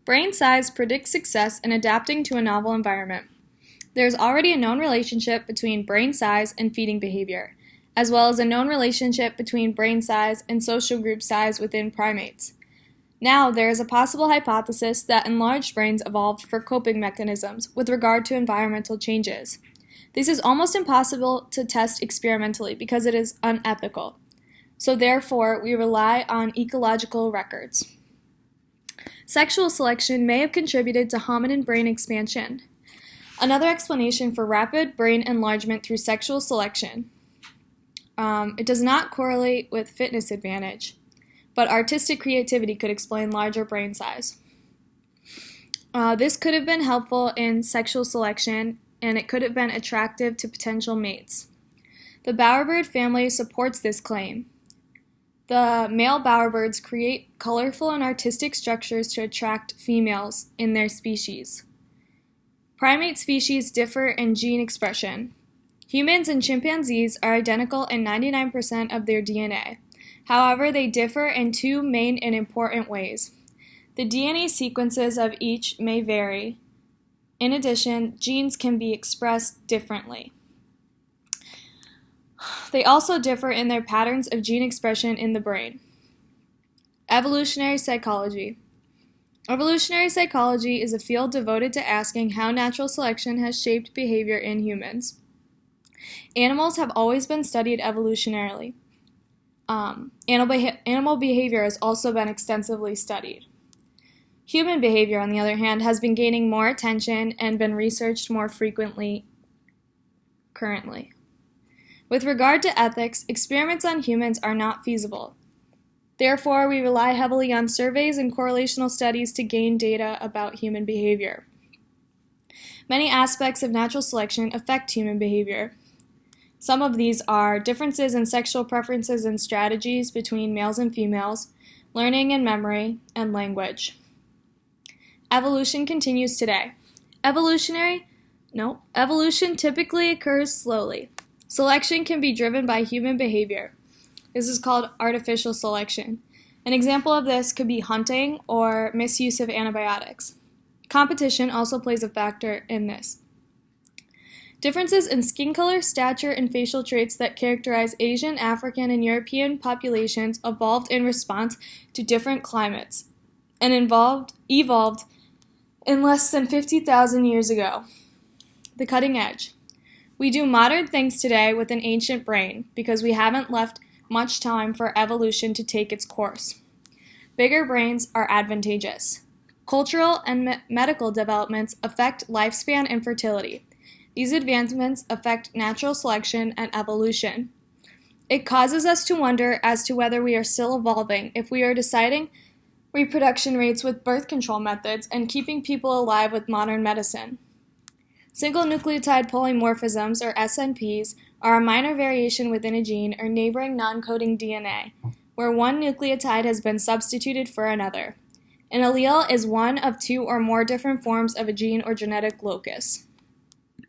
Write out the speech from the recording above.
Brain size predicts success in adapting to a novel environment. There is already a known relationship between brain size and feeding behavior, as well as a known relationship between brain size and social group size within primates. Now, there is a possible hypothesis that enlarged brains evolved for coping mechanisms with regard to environmental changes. This is almost impossible to test experimentally because it is unethical. So therefore, we rely on ecological records. Sexual selection may have contributed to hominin brain expansion. Another explanation for rapid brain enlargement through sexual selection. It does not correlate with fitness advantage, but artistic creativity could explain larger brain size. This could have been helpful in sexual selection, and it could have been attractive to potential mates. The bowerbird family supports this claim. The male bowerbirds create colorful and artistic structures to attract females in their species. Primate species differ in gene expression. Humans and chimpanzees are identical in 99% of their DNA. However, they differ in two main and important ways. The DNA sequences of each may vary. In addition, genes can be expressed differently. They also differ in their patterns of gene expression in the brain. Evolutionary psychology. Evolutionary psychology is a field devoted to asking how natural selection has shaped behavior in humans. Animals have always been studied evolutionarily. Animal behavior has also been extensively studied. Human behavior, on the other hand, has been gaining more attention and been researched more frequently currently. With regard to ethics, experiments on humans are not feasible. Therefore, we rely heavily on surveys and correlational studies to gain data about human behavior. Many aspects of natural selection affect human behavior. Some of these are differences in sexual preferences and strategies between males and females, learning and memory, and language. Evolution continues today. Evolution typically occurs slowly. Selection can be driven by human behavior. This is called artificial selection. An example of this could be hunting or misuse of antibiotics. Competition also plays a factor in this. Differences in skin color, stature, and facial traits that characterize Asian, African, and European populations evolved in response to different climates and evolved in less than 50,000 years ago. The cutting edge. We do modern things today with an ancient brain because we haven't left much time for evolution to take its course. Bigger brains are advantageous. Cultural and medical developments affect lifespan and fertility. These advancements affect natural selection and evolution. It causes us to wonder as to whether we are still evolving if we are deciding reproduction rates with birth control methods and keeping people alive with modern medicine. Single nucleotide polymorphisms, or SNPs, are a minor variation within a gene or neighboring non-coding DNA, where one nucleotide has been substituted for another. An allele is one of two or more different forms of a gene or genetic locus.